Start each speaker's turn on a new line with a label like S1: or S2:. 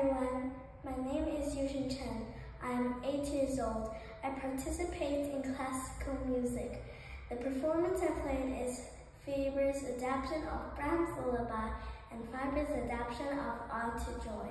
S1: everyone, my name is Yushin Chen. I'm 8 years old. I participate in classical music. The performance I played is Faber's adaptation of Brahms' Lullaby and Faber's adaptation of Ode to Joy.